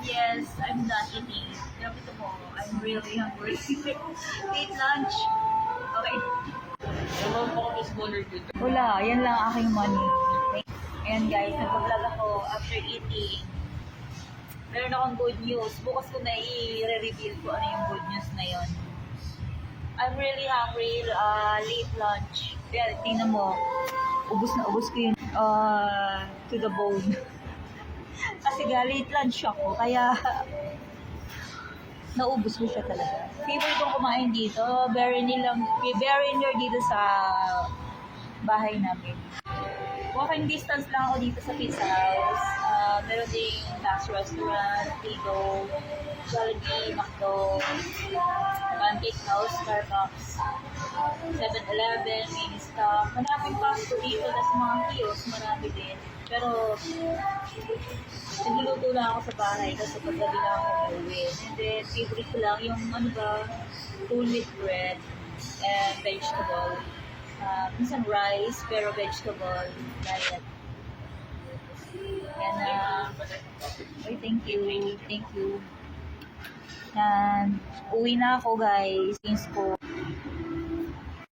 Yes, I'm done eating. Grabe ito po. I'm really hungry. Late lunch. Okay. Wala, yan lang aking money. Ayan guys, nagpa-vlog ako after eating. Meron akong good news. Bukas ko na i-reveal ko ano yung good news na yon. I'm really hungry. Late lunch. Kaya tingnan mo, ubus na ubus ko yun to the bone. Kasi late lunch ako, kaya naubos ko siya talaga. Favorite kong kumain dito. Very near dito sa bahay namin. Walking distance lang ako dito sa pizza house. Meron ding Max Restaurant, Tigo, Jollibee, McDo, Pancake House, Starbucks, 7-Eleven, Ministop. Maraming fast food dito na sa mga kiosk, marami din. Pero, nagluluto lang ako sa bahay kasi paggabi na ako umuwi. And then, favorite ko lang yung full wheat bread and vegetable. Minsan rice, pero vegetable diet. Yan thank you. And, uwi na ako guys. Things ko.